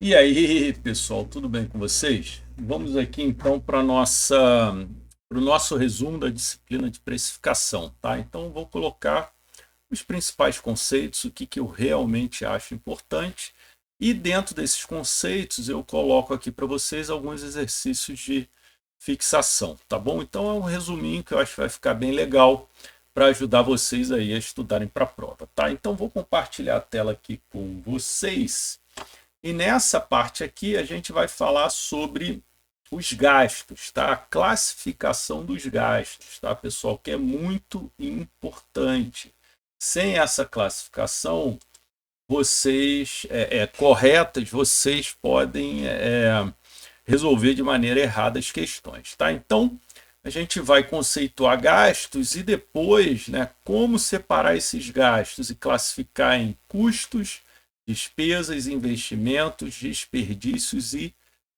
E aí, pessoal, tudo bem com vocês? Vamos aqui então para o nosso resumo da disciplina de precificação, tá? Então, vou colocar os principais conceitos, o que, que eu realmente acho importante, e dentro desses conceitos eu coloco aqui para vocês alguns exercícios de fixação, tá bom? Então, é um resuminho que eu acho que vai ficar bem legal para ajudar vocês aí a estudarem para a prova, tá? Então, vou compartilhar a tela aqui com vocês. E nessa parte aqui a gente vai falar sobre os gastos, tá? A classificação dos gastos, tá, pessoal? Que é muito importante. Sem essa classificação, vocês corretas, vocês podem resolver de maneira errada as questões, tá? Então a gente vai conceituar gastos e depois, né, como separar esses gastos e classificar em custos, despesas, investimentos, desperdícios e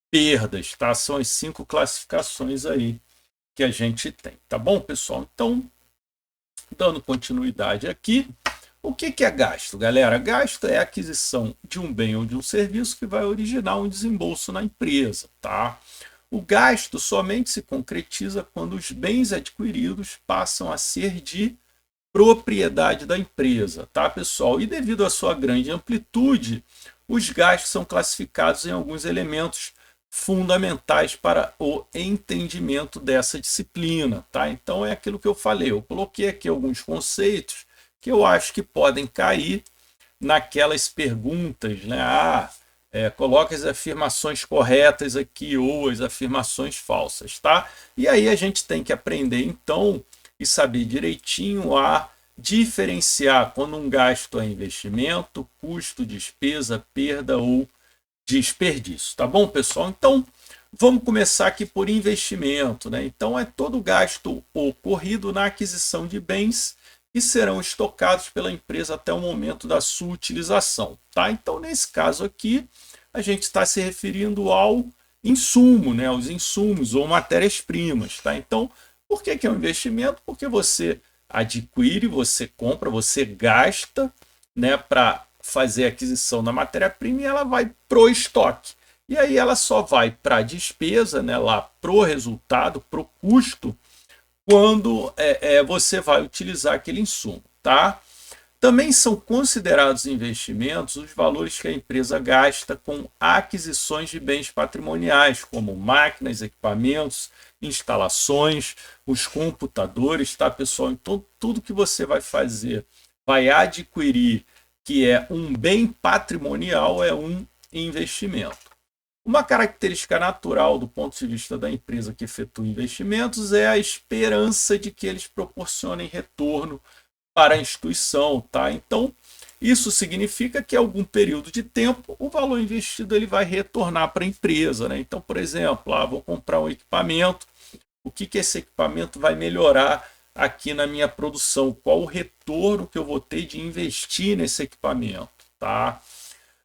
perdas, tá? São as 5 classificações aí que a gente tem, tá bom, pessoal? Então, dando continuidade aqui, o que é gasto, galera? Gasto é a aquisição de um bem ou de um serviço que vai originar um desembolso na empresa, tá? O gasto somente se concretiza quando os bens adquiridos passam a ser de propriedade da empresa, tá, pessoal? E devido à sua grande amplitude, os gastos são classificados em alguns elementos fundamentais para o entendimento dessa disciplina, tá? Então é aquilo que eu falei, eu coloquei aqui alguns conceitos que eu acho que podem cair naquelas perguntas, né? Coloca as afirmações corretas aqui ou as afirmações falsas, tá? E aí a gente tem que aprender então e saber direitinho a diferenciar quando um gasto é investimento, custo, despesa, perda ou desperdício, tá bom, pessoal? Então, vamos começar aqui por investimento, né? Então, é todo gasto ocorrido na aquisição de bens que serão estocados pela empresa até o momento da sua utilização, tá? Então, nesse caso aqui, a gente está se referindo ao insumo, né? Os insumos ou matérias-primas, tá? Então, por que é um investimento? Porque você adquire, você compra, você gasta, né, para fazer a aquisição da matéria-prima e ela vai pro estoque. E aí ela só vai para a despesa, né, lá pro resultado, pro custo, quando você vai utilizar aquele insumo, tá? Também são considerados investimentos os valores que a empresa gasta com aquisições de bens patrimoniais, como máquinas, equipamentos, instalações, os computadores, tá, pessoal? Então, tudo que você vai fazer, vai adquirir, que é um bem patrimonial, é um investimento. Uma característica natural do ponto de vista da empresa que efetua investimentos é a esperança de que eles proporcionem retorno para a instituição, tá? Então, isso significa que em algum período de tempo o valor investido ele vai retornar para a empresa, né? Então, por exemplo, vou comprar um equipamento, o que esse equipamento vai melhorar aqui na minha produção? Qual o retorno que eu vou ter de investir nesse equipamento, tá?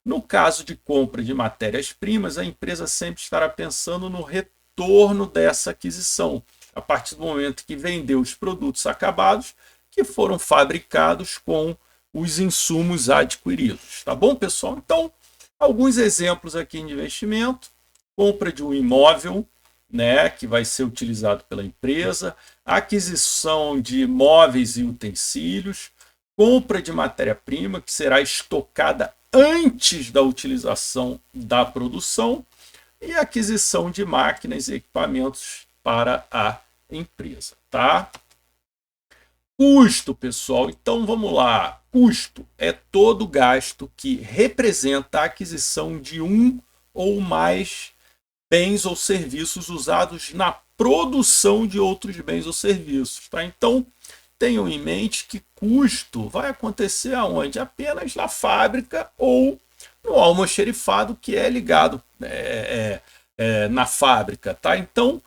No caso de compra de matérias-primas, a empresa sempre estará pensando no retorno dessa aquisição, a partir do momento que vendeu os produtos acabados que foram fabricados com os insumos adquiridos. Tá bom, pessoal? Então, alguns exemplos aqui de investimento: compra de um imóvel, né, que vai ser utilizado pela empresa, aquisição de móveis e utensílios, compra de matéria-prima que será estocada antes da utilização da produção e aquisição de máquinas e equipamentos para a empresa, tá? Custo, pessoal. Então vamos lá. Custo é todo gasto que representa a aquisição de um ou mais bens ou serviços usados na produção de outros bens ou serviços, tá? Então tenham em mente que custo vai acontecer aonde? Apenas na fábrica ou no almoxerifado que é ligado na fábrica, tá? Então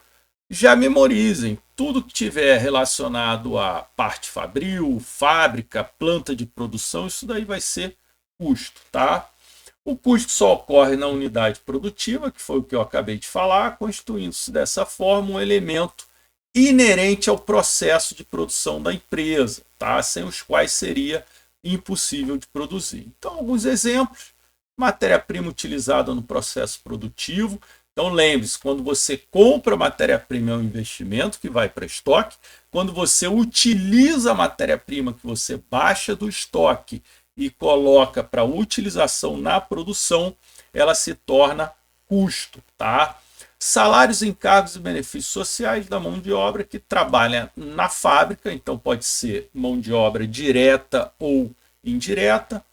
já memorizem tudo que tiver relacionado à parte fabril, fábrica, planta de produção, isso daí vai ser custo, tá? O custo só ocorre na unidade produtiva, que foi o que eu acabei de falar, constituindo-se dessa forma um elemento inerente ao processo de produção da empresa, tá? Sem os quais seria impossível de produzir. Então, alguns exemplos: matéria-prima utilizada no processo produtivo. Então lembre-se, quando você compra matéria-prima é um investimento que vai para estoque. Quando você utiliza a matéria-prima que você baixa do estoque e coloca para utilização na produção, ela se torna custo, tá? Salários, encargos e benefícios sociais da mão de obra que trabalha na fábrica, então pode ser mão de obra direta ou indireta.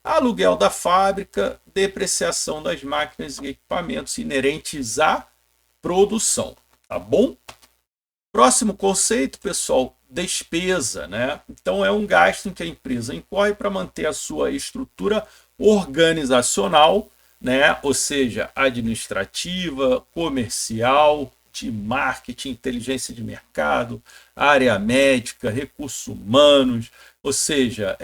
Aluguel da fábrica, depreciação das máquinas e equipamentos inerentes à produção, tá bom? Próximo conceito, pessoal, despesa, né? Então é um gasto em que a empresa incorre para manter a sua estrutura organizacional, né? Ou seja, administrativa, comercial, de marketing, inteligência de mercado, área médica, recursos humanos, ou seja,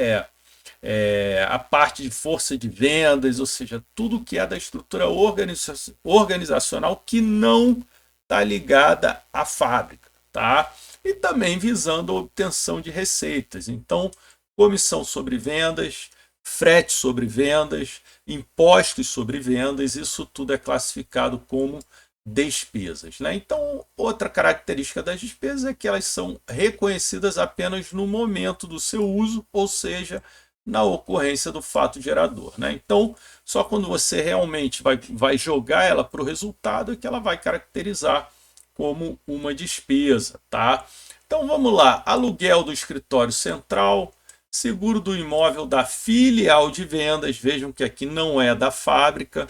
a parte de força de vendas, ou seja, tudo que é da estrutura organizacional que não está ligada à fábrica, tá? E também visando a obtenção de receitas. Então, comissão sobre vendas, frete sobre vendas, impostos sobre vendas, isso tudo é classificado como despesas, né? Então, outra característica das despesas é que elas são reconhecidas apenas no momento do seu uso, ou seja, na ocorrência do fato gerador, né? Então, só quando você realmente vai jogar ela para o resultado é que ela vai caracterizar como uma despesa, tá? Então vamos lá, aluguel do escritório central, seguro do imóvel da filial de vendas, vejam que aqui não é da fábrica,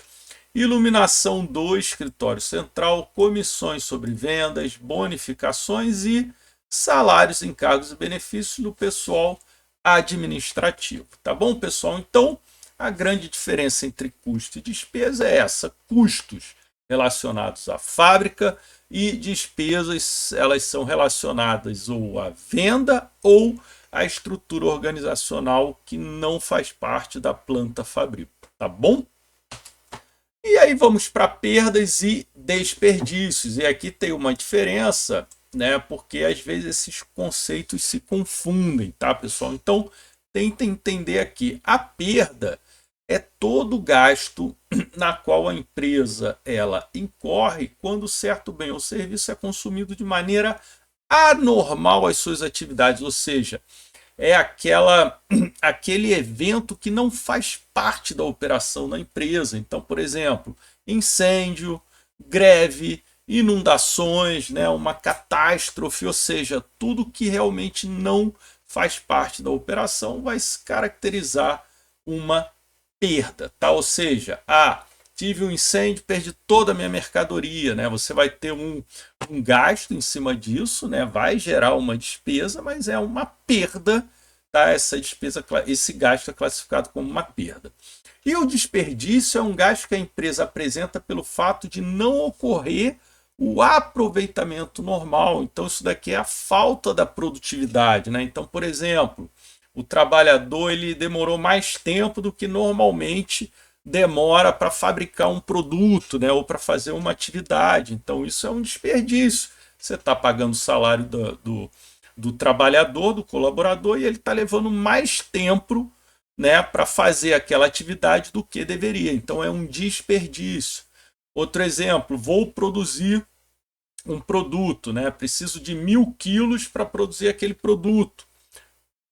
iluminação do escritório central, comissões sobre vendas, bonificações e salários, encargos e benefícios do pessoal administrativo, tá bom, pessoal? Então, a grande diferença entre custo e despesa é essa: custos relacionados à fábrica e despesas, elas são relacionadas ou à venda ou à estrutura organizacional que não faz parte da planta fabril, tá bom? E aí vamos para perdas e desperdícios, e aqui tem uma diferença, né? Porque às vezes esses conceitos se confundem, tá, pessoal? Então, tentem entender aqui. A perda é todo gasto na qual a empresa ela incorre quando certo bem ou serviço é consumido de maneira anormal às suas atividades, ou seja, é aquele evento que não faz parte da operação da empresa. Então, por exemplo, incêndio, greve, inundações, né, uma catástrofe, ou seja, tudo que realmente não faz parte da operação vai se caracterizar uma perda, tá? Ou seja, tive um incêndio, perdi toda a minha mercadoria, né? Você vai ter um gasto em cima disso, né? Vai gerar uma despesa, mas é uma perda, tá? Essa despesa, esse gasto é classificado como uma perda. E o desperdício é um gasto que a empresa apresenta pelo fato de não ocorrer o aproveitamento normal. Então, isso daqui é a falta da produtividade, né? Então, por exemplo, o trabalhador ele demorou mais tempo do que normalmente demora para fabricar um produto, né? Ou para fazer uma atividade. Então, isso é um desperdício. Você está pagando o salário do trabalhador, do colaborador, e ele está levando mais tempo, né, para fazer aquela atividade do que deveria. Então, é um desperdício. Outro exemplo, vou produzir um produto, né? Preciso de 1000 quilos para produzir aquele produto.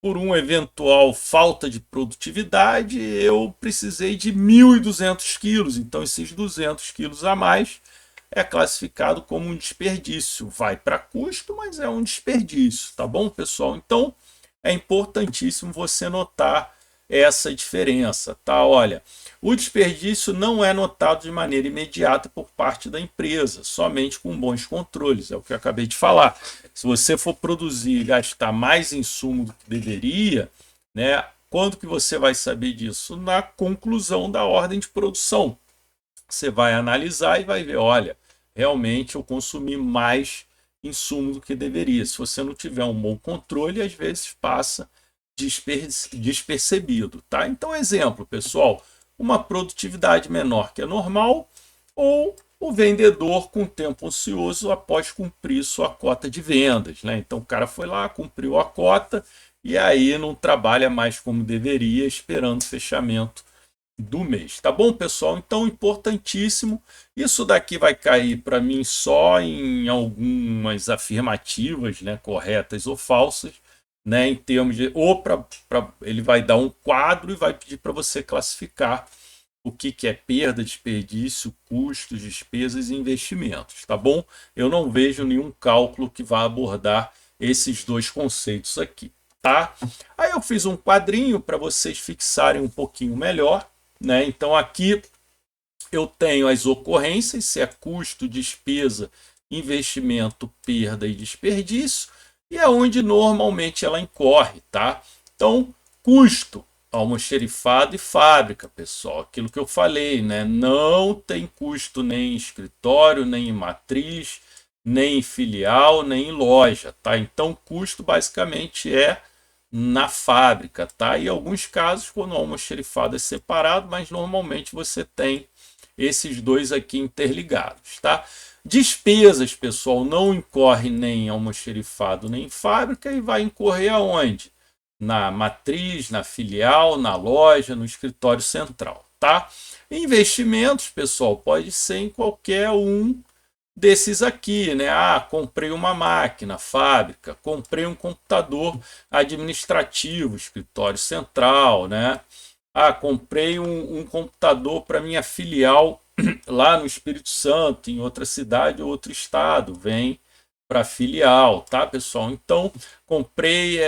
Por uma eventual falta de produtividade, eu precisei de 1.200 quilos. Então, esses 200 quilos a mais é classificado como um desperdício. Vai para custo, mas é um desperdício, tá bom, pessoal? Então, é importantíssimo você notar essa diferença, tá? Olha, o desperdício não é notado de maneira imediata por parte da empresa, somente com bons controles, é o que eu acabei de falar. Se você for produzir e gastar mais insumo do que deveria, né, quando que você vai saber disso? Na conclusão da ordem de produção. Você vai analisar e vai ver, olha, realmente eu consumi mais insumo do que deveria. Se você não tiver um bom controle, às vezes passa despercebido, tá? Então, exemplo, pessoal, uma produtividade menor que é normal, ou o vendedor com tempo ocioso após cumprir sua cota de vendas, né? Então, o cara foi lá, cumpriu a cota e aí não trabalha mais como deveria, esperando o fechamento do mês. Tá bom, pessoal? Então, importantíssimo. Isso daqui vai cair para mim só em algumas afirmativas, né, corretas ou falsas, né, em termos de ou ele vai dar um quadro e vai pedir para você classificar o que é perda, desperdício, custos, despesas e investimentos, tá bom? Eu não vejo nenhum cálculo que vá abordar esses dois conceitos aqui, tá? Aí eu fiz um quadrinho para vocês fixarem um pouquinho melhor, né? Então aqui eu tenho as ocorrências, se é custo, despesa, investimento, perda e desperdício, e é onde normalmente ela incorre, tá? Então, custo, almoxerifado e fábrica, pessoal, aquilo que eu falei, né? Não tem custo nem em escritório, nem em matriz, nem em filial, nem em loja, tá? Então, custo basicamente é na fábrica, tá? E alguns casos, quando o almoxerifado é separado, mas normalmente você tem esses dois aqui interligados, tá? Despesas, pessoal, não incorre nem em almoxerifado nem em fábrica e vai incorrer aonde? Na matriz, na filial, na loja, no escritório central, tá? Investimentos, pessoal, pode ser em qualquer um desses aqui, né? Ah, comprei uma máquina, fábrica, comprei um computador administrativo, escritório central, né? Ah, comprei um computador para minha filial lá no Espírito Santo, em outra cidade ou outro estado, vem para filial, tá, pessoal? Então, comprei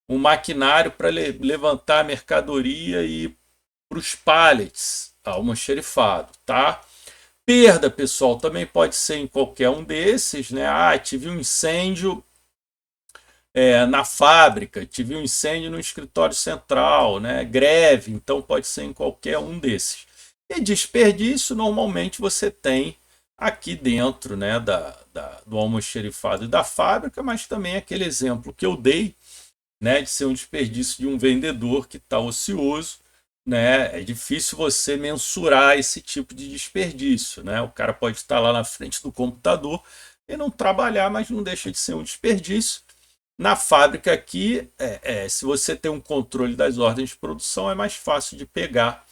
um maquinário para levantar a mercadoria e para os pallets, almoxerifado, tá? Perda, pessoal, também pode ser em qualquer um desses, né? Ah, tive um incêndio na fábrica, tive um incêndio no escritório central, né? Greve, então pode ser em qualquer um desses. E desperdício, normalmente você tem aqui dentro, né, do almoxerifado e da fábrica, mas também aquele exemplo que eu dei, né, de ser um desperdício de um vendedor que está ocioso, né? É difícil você mensurar esse tipo de desperdício, né? O cara pode estar lá na frente do computador e não trabalhar, mas não deixa de ser um desperdício. Na fábrica aqui, se você tem um controle das ordens de produção, é mais fácil de pegar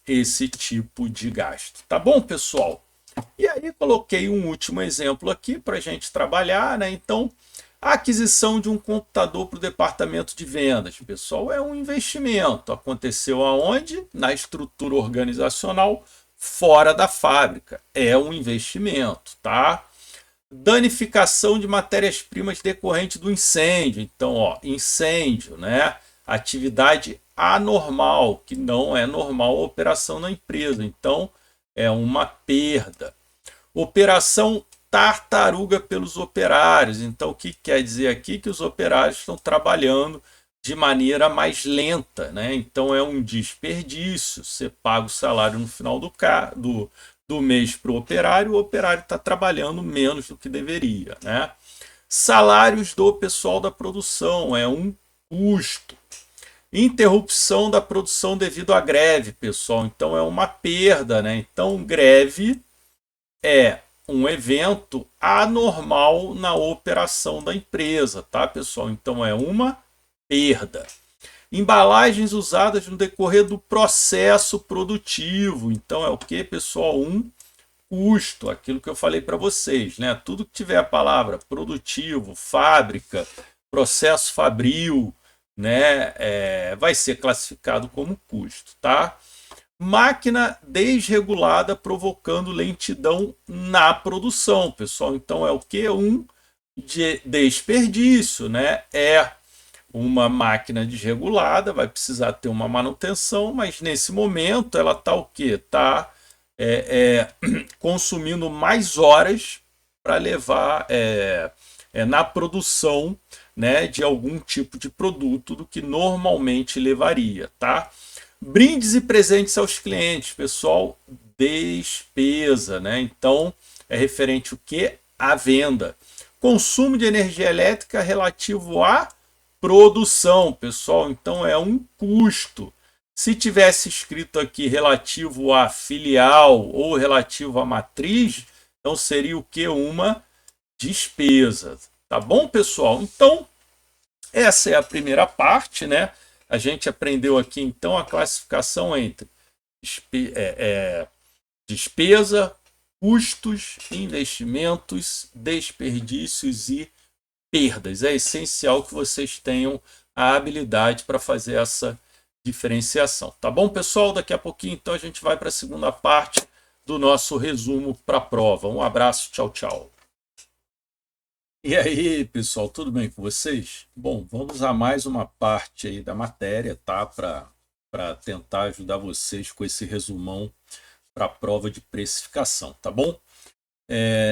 esse tipo de gasto. Tá bom, pessoal? E aí coloquei um último exemplo aqui para a gente trabalhar, né? Então, a aquisição de um computador para o departamento de vendas, pessoal, é um investimento. Aconteceu aonde? Na estrutura organizacional fora da fábrica. É um investimento, tá? Danificação de matérias-primas decorrente do incêndio. Então, ó, incêndio, né? Atividade anormal, que não é normal a operação na empresa. Então, é uma perda. Operação tartaruga pelos operários. Então, o que quer dizer aqui? Que os operários estão trabalhando de maneira mais lenta, né? Então, é um desperdício. Você paga o salário no final do mês para o operário está trabalhando menos do que deveria, né? Salários do pessoal da produção é um custo. Interrupção da produção devido à greve, pessoal. Então, é uma perda, né? Então, greve é um evento anormal na operação da empresa, tá, pessoal? Então é uma perda. Embalagens usadas no decorrer do processo produtivo. Então é o que, pessoal? Um custo, aquilo que eu falei para vocês, né? Tudo que tiver a palavra produtivo, fábrica, processo fabril, né? Vai ser classificado como custo, tá? Máquina desregulada provocando lentidão na produção, pessoal. Então é o que? Um desperdício, né? É uma máquina desregulada, vai precisar ter uma manutenção, mas nesse momento ela está o que? Está consumindo mais horas para levar na produção, né, de algum tipo de produto do que normalmente levaria, tá? Brindes e presentes aos clientes, pessoal, despesa, né? Então, é referente o que? À venda. Consumo de energia elétrica relativo à produção, pessoal. Então, é um custo. Se tivesse escrito aqui relativo à filial ou relativo à matriz, então seria o que? Uma despesa. Tá bom, pessoal? Então, essa é a primeira parte, né? A gente aprendeu aqui, então, a classificação entre despesa, custos, investimentos, desperdícios e perdas. É essencial que vocês tenham a habilidade para fazer essa diferenciação. Tá bom, pessoal? Daqui a pouquinho, então, a gente vai para a segunda parte do nosso resumo para a prova. Um abraço, tchau, tchau. E aí, pessoal, tudo bem com vocês? Bom, vamos a mais uma parte aí da matéria, tá? Para tentar ajudar vocês com esse resumão para a prova de precificação, tá bom?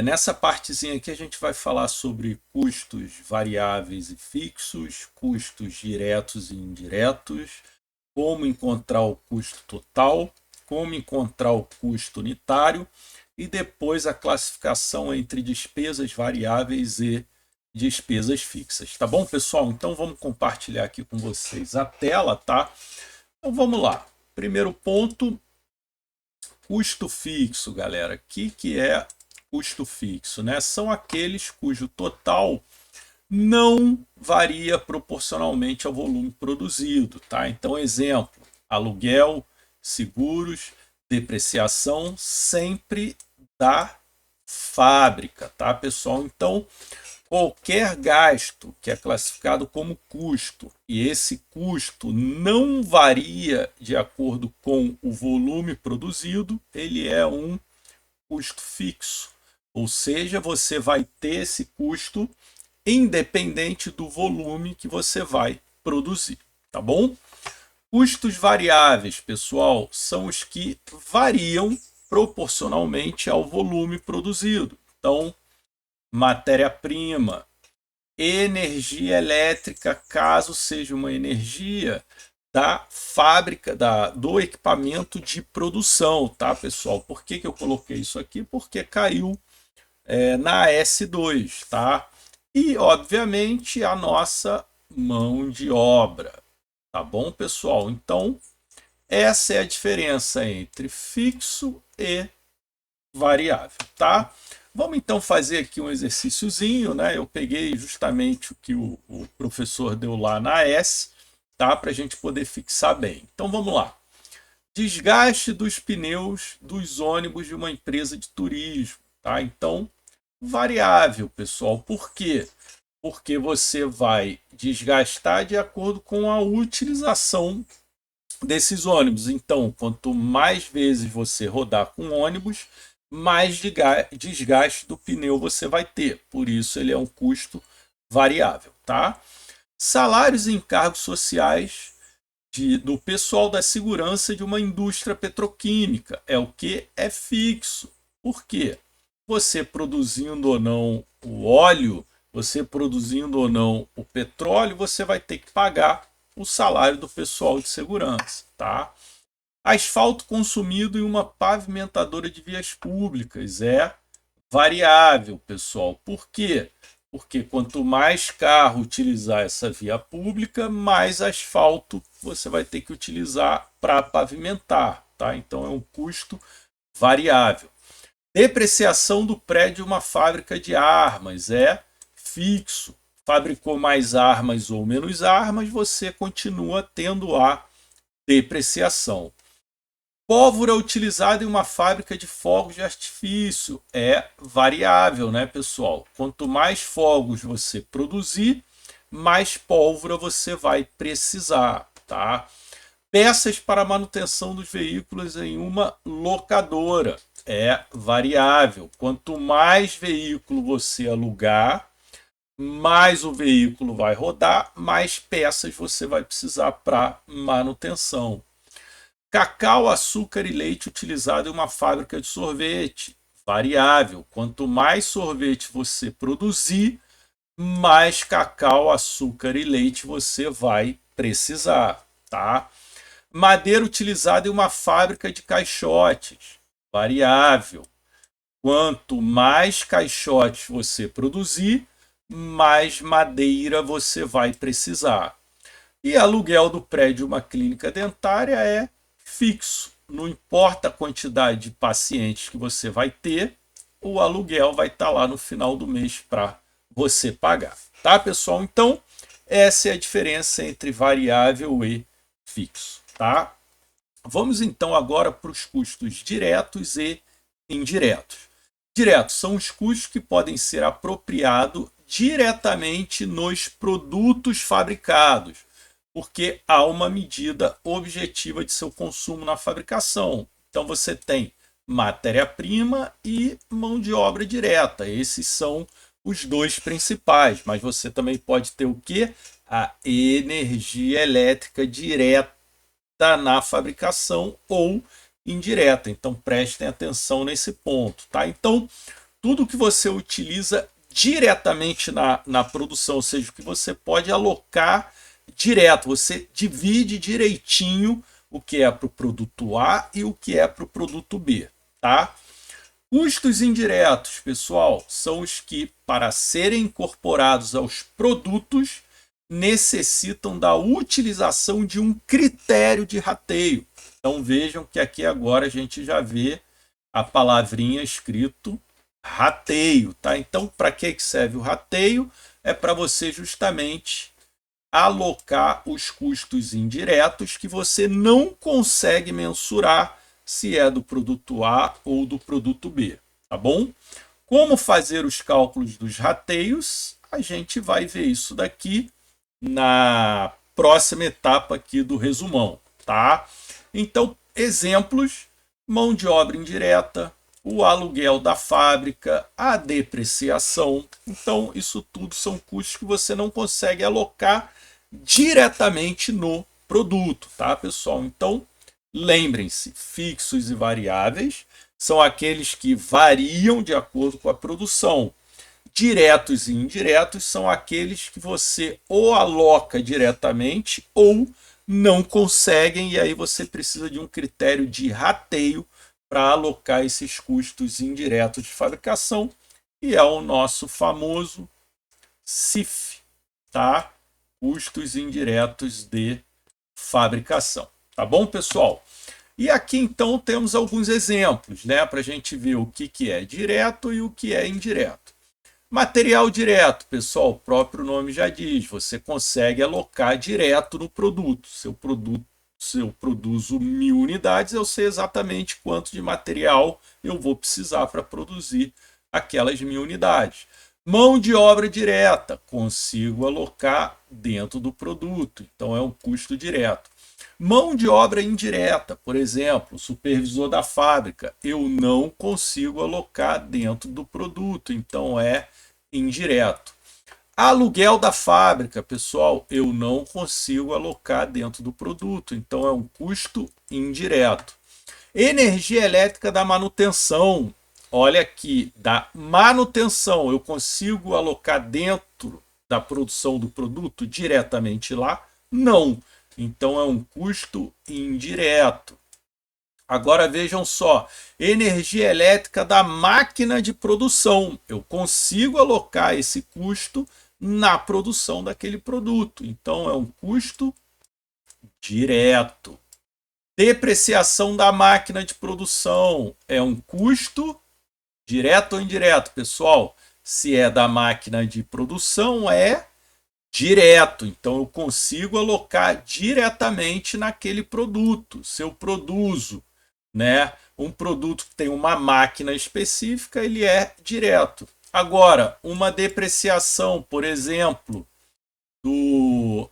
Nessa partezinha aqui a gente vai falar sobre custos variáveis e fixos, custos diretos e indiretos, como encontrar o custo total, como encontrar o custo unitário e depois a classificação entre despesas variáveis e despesas fixas. Tá bom, pessoal? Então vamos compartilhar aqui com vocês a tela, tá? Então vamos lá. Primeiro ponto, custo fixo, galera. O que é custo fixo, né? São aqueles cujo total não varia proporcionalmente ao volume produzido, tá? Então, exemplo, aluguel, seguros, depreciação sempre da fábrica, tá, pessoal? Então, qualquer gasto que é classificado como custo e esse custo não varia de acordo com o volume produzido, ele é um custo fixo. Ou seja, você vai ter esse custo independente do volume que você vai produzir, tá bom? Custos variáveis, pessoal, são os que variam proporcionalmente ao volume produzido. Então, matéria-prima, energia elétrica, caso seja uma energia da fábrica, do equipamento de produção, tá, pessoal? Por que eu coloquei isso aqui? Porque caiu na S2, tá? E, obviamente, a nossa mão de obra, tá bom, pessoal? Então, essa é a diferença entre fixo e variável, tá? Vamos então fazer aqui um exercíciozinho, né? Eu peguei justamente o que o professor deu lá na S, tá? Para a gente poder fixar bem. Então vamos lá. Desgaste dos pneus dos ônibus de uma empresa de turismo, tá? Então, variável, pessoal. Por quê? Porque você vai desgastar de acordo com a utilização desses ônibus. Então, quanto mais vezes você rodar com ônibus, mais desgaste do pneu você vai ter. Por isso, ele é um custo variável, tá? Salários e encargos sociais do pessoal da segurança de uma indústria petroquímica. É o que é fixo. Por quê? Você produzindo ou não o óleo, você produzindo ou não o petróleo, você vai ter que pagar o salário do pessoal de segurança, tá? Asfalto consumido em uma pavimentadora de vias públicas é variável, pessoal. Por quê? Porque quanto mais carro utilizar essa via pública, mais asfalto você vai ter que utilizar para pavimentar, tá? Então é um custo variável. Depreciação do prédio de uma fábrica de armas é fixo. Fabricou mais armas ou menos armas, você continua tendo a depreciação. Pólvora utilizada em uma fábrica de fogos de artifício é variável, né, pessoal? Quanto mais fogos você produzir, mais pólvora você vai precisar, tá? Peças para manutenção dos veículos em uma locadora é variável. Quanto mais veículo você alugar, mais o veículo vai rodar, mais peças você vai precisar para manutenção. Cacau, açúcar e leite utilizado em uma fábrica de sorvete, variável. Quanto mais sorvete você produzir, mais cacau, açúcar e leite você vai precisar, tá? Madeira utilizada em uma fábrica de caixotes, variável. Quanto mais caixotes você produzir, mais madeira você vai precisar. E aluguel do prédio de uma clínica dentária é fixo. Não importa a quantidade de pacientes que você vai ter, o aluguel vai estar lá no final do mês para você pagar. Tá, pessoal? Então, essa é a diferença entre variável e fixo, tá? Vamos então agora para os custos diretos e indiretos. Diretos são os custos que podem ser apropriados diretamente nos produtos fabricados, porque há uma medida objetiva de seu consumo na fabricação. Então você tem matéria-prima e mão de obra direta. Esses são os dois principais, mas você também pode ter o quê? A energia elétrica direta na fabricação ou indireta. Então prestem atenção nesse ponto, tá? Então, tudo que você utiliza diretamente na produção, ou seja, o que você pode alocar direto, você divide direitinho o que é para o produto A e o que é para o produto B, tá? Custos indiretos, pessoal, são os que, para serem incorporados aos produtos, necessitam da utilização de um critério de rateio. Então vejam que aqui agora a gente já vê a palavrinha escrito rateio, tá? Então, para que serve o rateio? É para você justamente alocar os custos indiretos que você não consegue mensurar se é do produto A ou do produto B, tá bom? Como fazer os cálculos dos rateios? A gente vai ver isso daqui na próxima etapa aqui do resumão, tá? Então, exemplos: mão de obra indireta, o aluguel da fábrica, a depreciação. Então, isso tudo são custos que você não consegue alocar diretamente no produto, tá, pessoal? Então, lembrem-se, fixos e variáveis são aqueles que variam de acordo com a produção. Diretos e indiretos são aqueles que você ou aloca diretamente ou não conseguem, e aí você precisa de um critério de rateio para alocar esses custos indiretos de fabricação, que é o nosso famoso CIF, tá? Custos indiretos de fabricação. Tá bom, pessoal? E aqui então temos alguns exemplos, né, para a gente ver o que é direto e o que é indireto. Material direto, pessoal, o próprio nome já diz, você consegue alocar direto no produto. Se eu produzo 1000 unidades, eu sei exatamente quanto de material eu vou precisar para produzir aquelas 1000 unidades. Mão de obra direta, consigo alocar dentro do produto, então é um custo direto. Mão de obra indireta, por exemplo, supervisor da fábrica, eu não consigo alocar dentro do produto, então é indireto. Aluguel da fábrica, pessoal, eu não consigo alocar dentro do produto, então é um custo indireto. Energia elétrica da manutenção, olha aqui, da manutenção, eu consigo alocar dentro da produção do produto diretamente lá? Não. Então é um custo indireto. Agora vejam só, energia elétrica da máquina de produção. Eu consigo alocar esse custo na produção daquele produto. Então é um custo direto. Depreciação da máquina de produção é um custo direto ou indireto, pessoal? Se é da máquina de produção, é direto, então eu consigo alocar diretamente naquele produto. Se eu produzo, né, um produto que tem uma máquina específica, ele é direto. Agora, uma depreciação, por exemplo,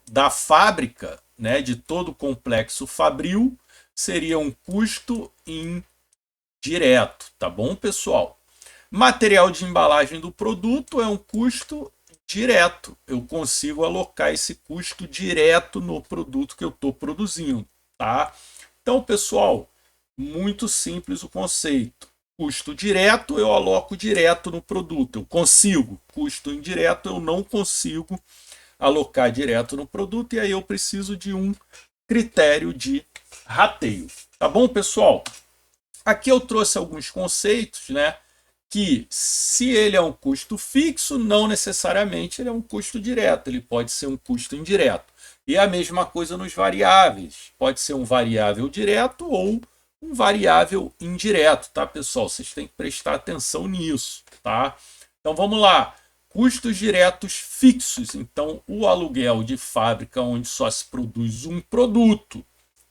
da fábrica, né, de todo o complexo fabril, seria um custo indireto, tá bom, pessoal? Material de embalagem do produto é um custo direto. Eu consigo alocar esse custo direto no produto que eu estou produzindo, tá? Então, pessoal, muito simples o conceito. Custo direto eu aloco direto no produto, eu consigo. Custo indireto eu não consigo alocar direto no produto, e aí eu preciso de um critério de rateio. Tá bom, pessoal? Aqui eu trouxe alguns conceitos, né? Que se ele é um custo fixo, não necessariamente ele é um custo direto, ele pode ser um custo indireto. E a mesma coisa nos variáveis, pode ser um variável direto ou um variável indireto, tá, pessoal? Vocês têm que prestar atenção nisso, tá? Então vamos lá, custos diretos fixos. Então o aluguel de fábrica onde só se produz um produto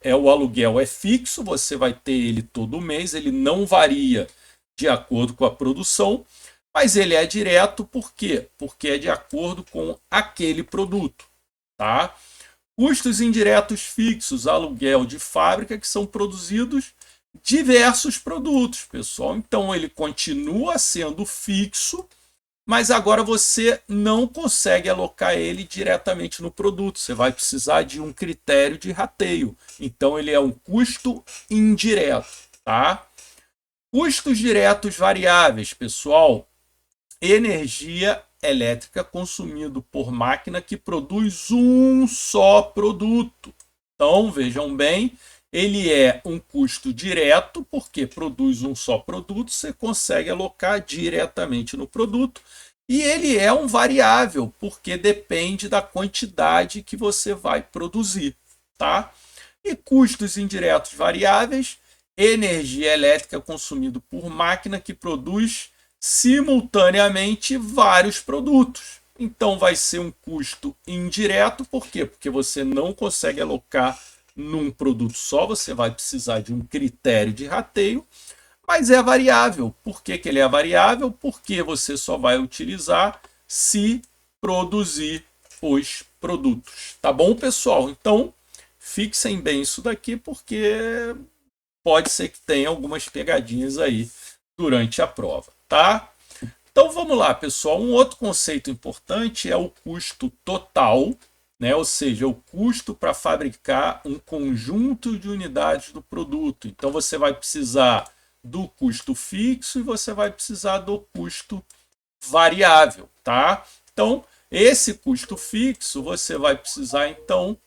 o aluguel é fixo, você vai ter ele todo mês, ele não varia de acordo com a produção, mas ele é direto, por quê? Porque é de acordo com aquele produto, tá? Custos indiretos fixos, aluguel de fábrica, que são produzidos diversos produtos, pessoal. Então ele continua sendo fixo, mas agora você não consegue alocar ele diretamente no produto. Você vai precisar de um critério de rateio. Então ele é um custo indireto, tá? Custos diretos variáveis, pessoal. Energia elétrica consumida por máquina que produz um só produto. Então, vejam bem, ele é um custo direto, porque produz um só produto, você consegue alocar diretamente no produto. E ele é um variável, porque depende da quantidade que você vai produzir, tá? E custos indiretos variáveis, energia elétrica consumida por máquina que produz simultaneamente vários produtos. Então vai ser um custo indireto, por quê? Porque você não consegue alocar num produto só, você vai precisar de um critério de rateio, mas é variável. Por que ele é variável? Porque você só vai utilizar se produzir os produtos. Tá bom, pessoal? Então, fixem bem isso daqui, porque pode ser que tenha algumas pegadinhas aí durante a prova, tá? Então vamos lá, pessoal. Um outro conceito importante é o custo total, né? Ou seja, o custo para fabricar um conjunto de unidades do produto. Então você vai precisar do custo fixo e você vai precisar do custo variável, tá? Então, esse custo fixo você vai precisar então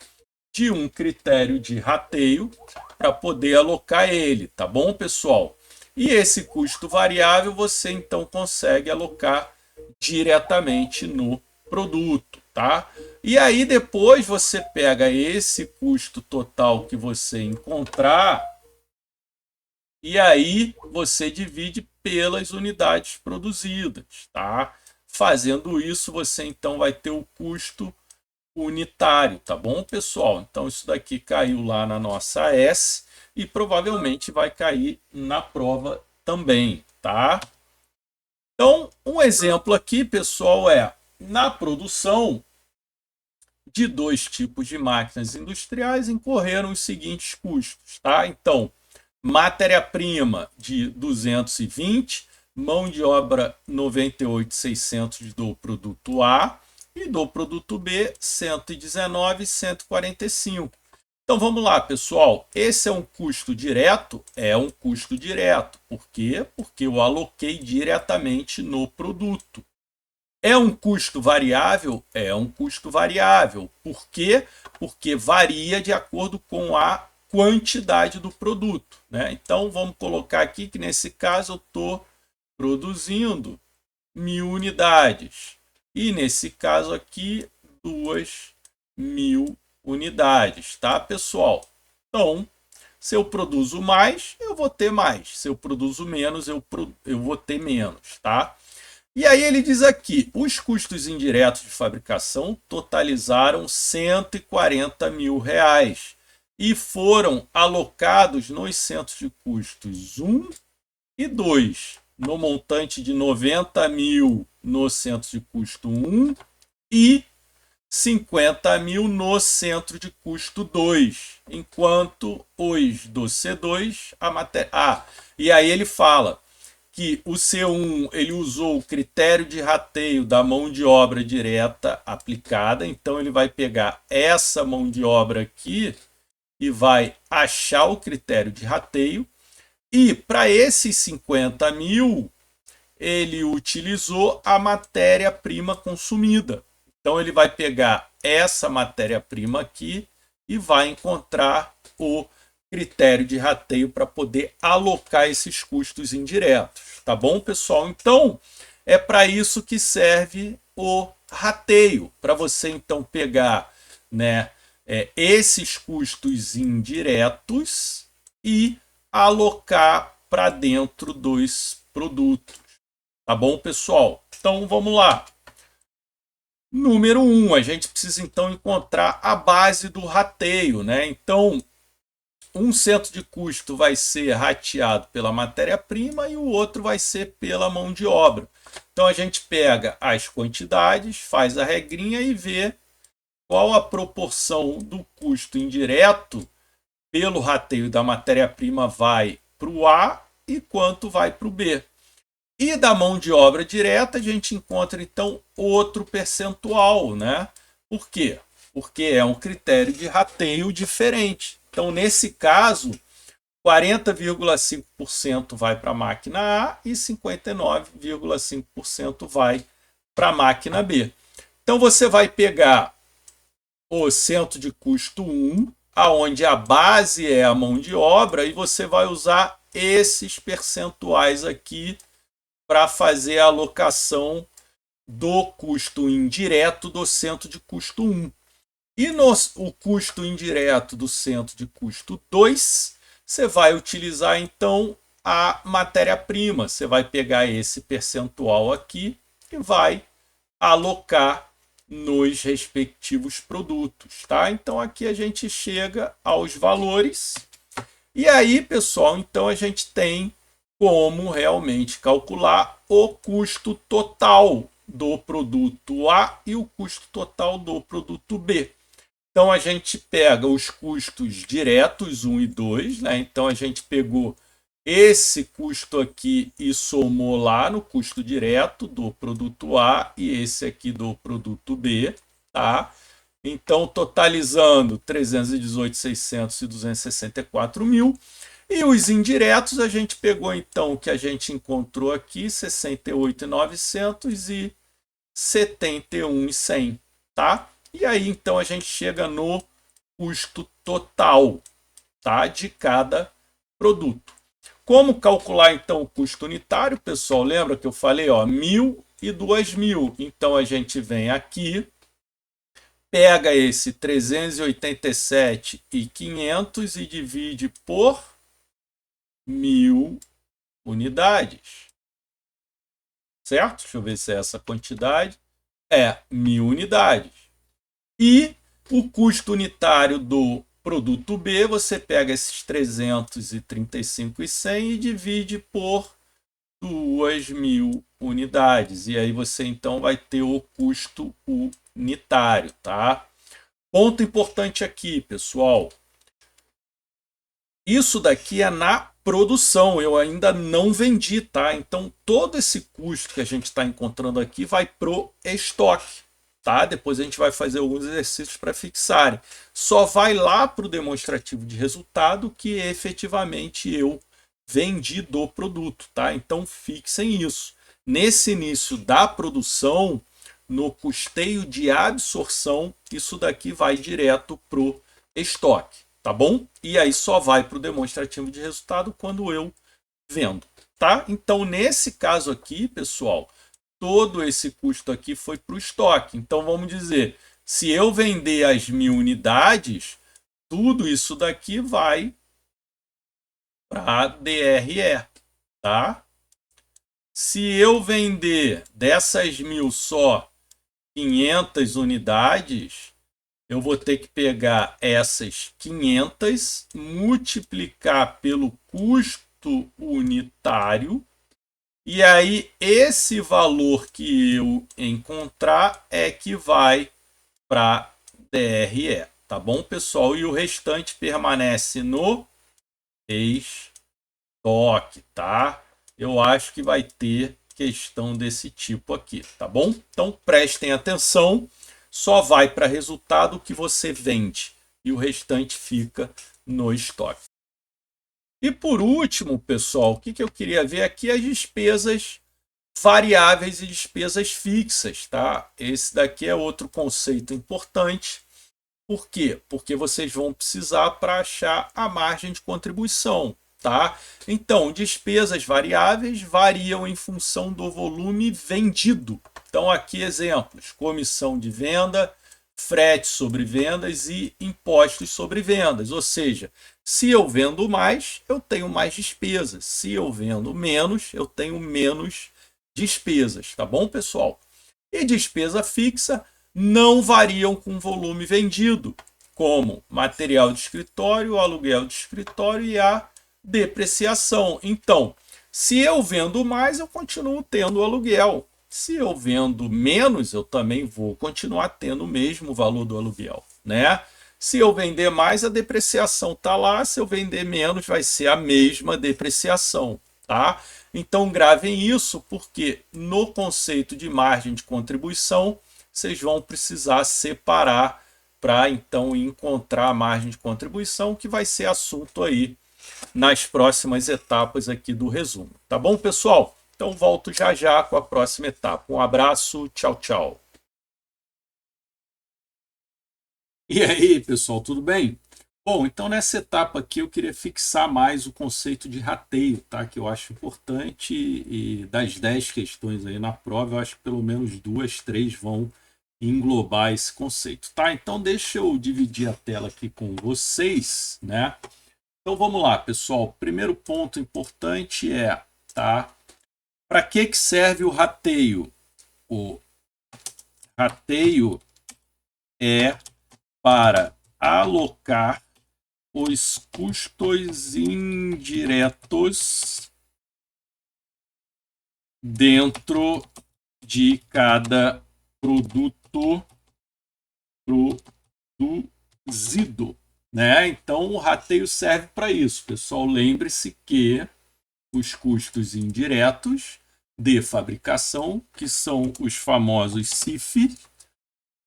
de um critério de rateio para poder alocar ele, tá bom, pessoal? E esse custo variável você então consegue alocar diretamente no produto, tá? E aí depois você pega esse custo total que você encontrar e aí você divide pelas unidades produzidas, tá? Fazendo isso, você então vai ter o custo unitário, tá bom, pessoal? Então isso daqui caiu lá na nossa S e provavelmente vai cair na prova também, tá? Então, um exemplo aqui, pessoal, é na produção de dois tipos de máquinas industriais incorreram os seguintes custos, tá? Então, matéria-prima de 220, mão de obra 98.600 do produto A e do produto B 119.145. Então vamos lá, pessoal. Esse é um custo direto? É um custo direto. Por quê? Porque eu aloquei diretamente no produto. É um custo variável? É um custo variável. Por quê? Porque varia de acordo com a quantidade do produto, né? Então vamos colocar aqui que nesse caso eu estou produzindo 1.000 unidades. E nesse caso aqui, 2.000 unidades, tá, pessoal? Então, se eu produzo mais, eu vou ter mais. Se eu produzo menos, eu vou ter menos, tá? E aí ele diz aqui, os custos indiretos de fabricação totalizaram 140 mil reais e foram alocados nos centros de custos 1 e 2, no montante de 90 mil no centro de custo 1 e 50 mil no centro de custo 2, enquanto os do C2, a matéria... e aí ele fala que o C1 ele usou o critério de rateio da mão de obra direta aplicada, então ele vai pegar essa mão de obra aqui e vai achar o critério de rateio, e para esses 50 mil, ele utilizou a matéria-prima consumida. Então ele vai pegar essa matéria-prima aqui e vai encontrar o critério de rateio para poder alocar esses custos indiretos. Tá bom, pessoal? Então é para isso que serve o rateio, para você então pegar, né, esses custos indiretos e alocar para dentro dos produtos. Tá bom, pessoal? Então vamos lá. Número 1, a gente precisa então encontrar a base do rateio, né? Então, um centro de custo vai ser rateado pela matéria-prima e o outro vai ser pela mão de obra. Então a gente pega as quantidades, faz a regrinha e vê qual a proporção do custo indireto pelo rateio da matéria-prima vai para o A e quanto vai para o B. E da mão de obra direta a gente encontra então outro percentual, né? Por quê? Porque é um critério de rateio diferente. Então, nesse caso, 40,5% vai para a máquina A e 59,5% vai para a máquina B. Então, você vai pegar o centro de custo 1, aonde a base é a mão de obra, e você vai usar esses percentuais aqui para fazer a alocação do custo indireto do centro de custo 1. E o custo indireto do centro de custo 2, você vai utilizar então a matéria-prima. Você vai pegar esse percentual aqui e vai alocar nos respectivos produtos, tá? Então aqui a gente chega aos valores. E aí, pessoal, então a gente tem como realmente calcular o custo total do produto A e o custo total do produto B. Então a gente pega os custos diretos 1 e 2, né? Então a gente pegou esse custo aqui e somou lá no custo direto do produto A e esse aqui do produto B, tá? Então totalizando 318.600 e 264 mil. E os indiretos a gente pegou então o que a gente encontrou aqui, 68.900 e 71.100, tá? E aí, então, a gente chega no custo total, tá, de cada produto. Como calcular, então, o custo unitário, pessoal? Lembra que eu falei, ó, 1.000 e 2.000. Então, a gente vem aqui, pega esse 387.500 e divide por 1.000 unidades. Certo? Deixa eu ver se é essa quantidade. É 1.000 unidades. E o custo unitário do produto B, você pega esses 335.100 e divide por 2.000 unidades. E aí você então vai ter o custo unitário, tá? Ponto importante aqui, pessoal. Isso daqui é na produção, eu ainda não vendi, tá? Então todo esse custo que a gente está encontrando aqui vai pro estoque. Tá? Depois a gente vai fazer alguns exercícios para fixarem. Só vai lá para o demonstrativo de resultado que efetivamente eu vendi do produto. Tá? Então fixem isso. Nesse início da produção, no custeio de absorção, isso daqui vai direto para o estoque. Tá bom? E aí só vai para o demonstrativo de resultado quando eu vendo. Tá? Então nesse caso aqui, pessoal, todo esse custo aqui foi para o estoque. Então, vamos dizer, se eu vender as 1.000 unidades, tudo isso daqui vai para a DRE, tá? Se eu vender dessas 1.000 só 500 unidades, eu vou ter que pegar essas 500, multiplicar pelo custo unitário, e aí, esse valor que eu encontrar é que vai para DRE, tá bom, pessoal? E o restante permanece no estoque, tá? Eu acho que vai ter questão desse tipo aqui, tá bom? Então, prestem atenção, só vai para resultado que você vende e o restante fica no estoque. E por último, pessoal, o que eu queria ver aqui é as despesas variáveis e despesas fixas, tá? Esse daqui é outro conceito importante. Por quê? Porque vocês vão precisar para achar a margem de contribuição, tá? Então, despesas variáveis variam em função do volume vendido. Então, aqui exemplos: comissão de venda, frete sobre vendas e impostos sobre vendas. Ou seja, se eu vendo mais, eu tenho mais despesas. Se eu vendo menos, eu tenho menos despesas. Tá bom, pessoal? E despesa fixa não variam com volume vendido. como material de escritório, aluguel de escritório e a depreciação. Então, se eu vendo mais, eu continuo tendo o aluguel. Se eu vendo menos, eu também vou continuar tendo o mesmo valor do aluguel, né? Se eu vender mais, a depreciação está lá. Se eu vender menos, vai ser a mesma depreciação, tá? Então, gravem isso, porque no conceito de margem de contribuição, vocês vão precisar separar para, então, encontrar a margem de contribuição, que vai ser assunto aí nas próximas etapas aqui do resumo. Tá bom, pessoal? Então, volto já já com a próxima etapa. Um abraço, tchau, tchau. E aí, pessoal, tudo bem? Bom, então nessa etapa aqui eu queria fixar mais o conceito de rateio, tá? Que eu acho importante, e das 10 questões aí na prova, eu acho que pelo menos 2, 3 vão englobar esse conceito, tá? Então deixa eu dividir a tela aqui com vocês, né? Então vamos lá, pessoal. Primeiro ponto importante é, tá? Para que serve o rateio? O rateio é para alocar os custos indiretos dentro de cada produto produzido, né? Então o rateio serve para isso, pessoal. Lembre-se que os custos indiretos de fabricação, que são os famosos CIF,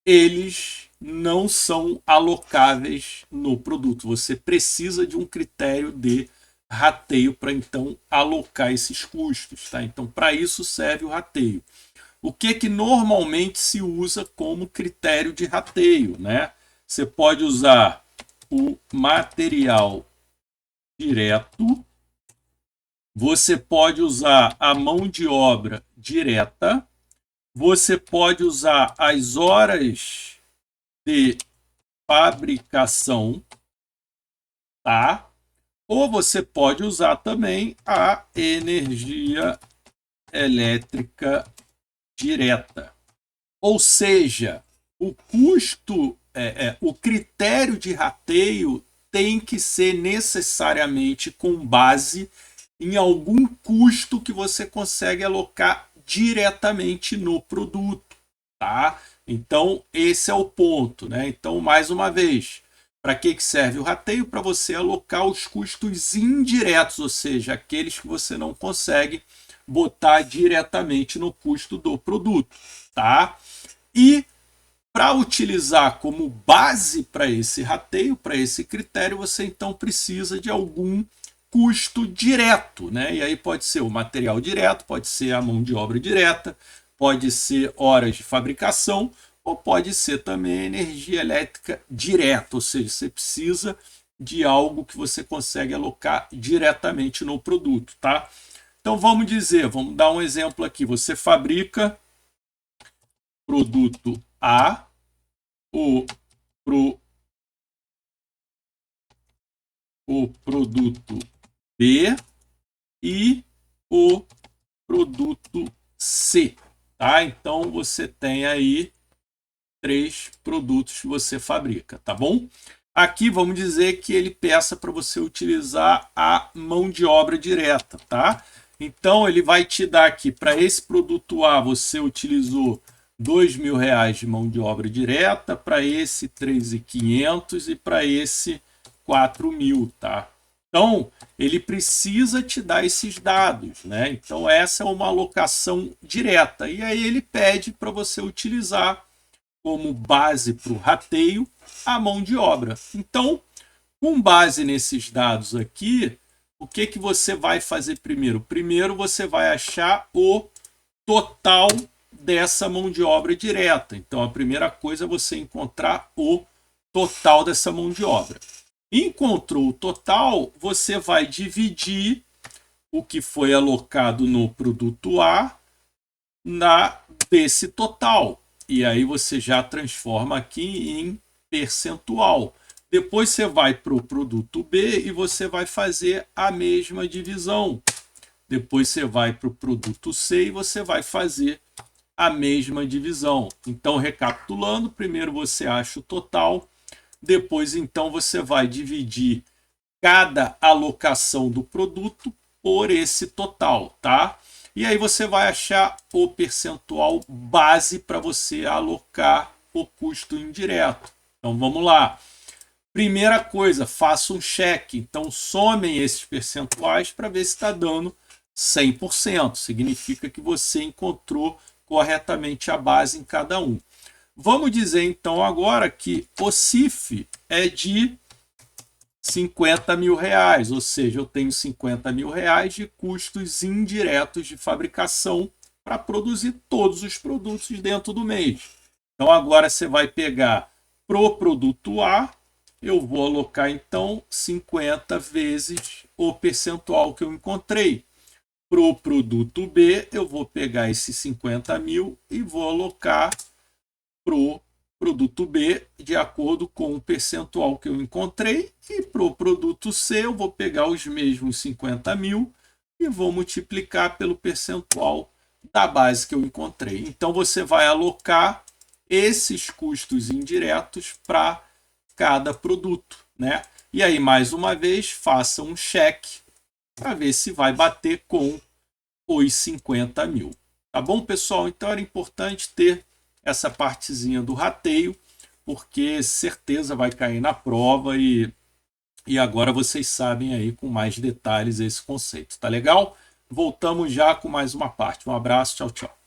eles não são alocáveis no produto. Você precisa de um critério de rateio para então alocar esses custos, tá? Então para isso serve o rateio. O que normalmente se usa como critério de rateio, né? Você pode usar o material direto, você pode usar a mão de obra direta, você pode usar as horas de fabricação, tá? Ou você pode usar também a energia elétrica direta. Ou seja, o custo, o critério de rateio tem que ser necessariamente com base em algum custo que você consegue alocar diretamente no produto, tá? Então, esse é o ponto, né? Então, mais uma vez, para que serve o rateio? Para você alocar os custos indiretos, ou seja, aqueles que você não consegue botar diretamente no custo do produto, tá? E para utilizar como base para esse rateio, para esse critério, você então precisa de algum custo direto, né? E aí pode ser o material direto, pode ser a mão de obra direta, pode ser horas de fabricação, ou pode ser também energia elétrica direta, ou seja, você precisa de algo que você consegue alocar diretamente no produto, tá? Então vamos dizer, vamos dar um exemplo aqui, você fabrica produto A, o produto B e o produto C, tá? Então você tem aí 3 produtos que você fabrica, tá bom? Aqui vamos dizer que ele peça para você utilizar a mão de obra direta, tá? Então ele vai te dar aqui, para esse produto A você utilizou R$ 2.000 de mão de obra direta, para esse 3.500 e para esse 4.000, tá? Então, ele precisa te dar esses dados, né? Então, essa é uma alocação direta. E aí ele pede para você utilizar como base para o rateio a mão de obra. Então, com base nesses dados aqui, o que você vai fazer primeiro? Primeiro você vai achar o total dessa mão de obra direta. Então, a primeira coisa é você encontrar o total dessa mão de obra. Encontrou o total, você vai dividir o que foi alocado no produto A desse total. E aí você já transforma aqui em percentual. Depois você vai para o produto B e você vai fazer a mesma divisão. Depois você vai para o produto C e você vai fazer a mesma divisão. Então, recapitulando, primeiro você acha o total, Depois, então, você vai dividir cada alocação do produto por esse total, tá? E aí você vai achar o percentual base para você alocar o custo indireto. Então vamos lá. Primeira coisa, faça um cheque. Então somem esses percentuais para ver se está dando 100%. Significa que você encontrou corretamente a base em cada um. Vamos dizer então agora que o CIF é de 50 mil reais, ou seja, eu tenho 50 mil reais de custos indiretos de fabricação para produzir todos os produtos dentro do mês. Então agora você vai pegar pro produto A, eu vou alocar então 50 vezes o percentual que eu encontrei. Pro produto B, eu vou pegar esses 50 mil e vou alocar pro produto B de acordo com o percentual que eu encontrei, e para o produto C eu vou pegar os mesmos 50 mil e vou multiplicar pelo percentual da base que eu encontrei. Então você vai alocar esses custos indiretos para cada produto, né? E aí, mais uma vez, faça um cheque para ver se vai bater com os 50 mil. Tá bom, pessoal? Então era importante ter essa partezinha do rateio, porque certeza vai cair na prova e agora vocês sabem aí com mais detalhes esse conceito. Tá legal? Voltamos já com mais uma parte. Um abraço, tchau, tchau.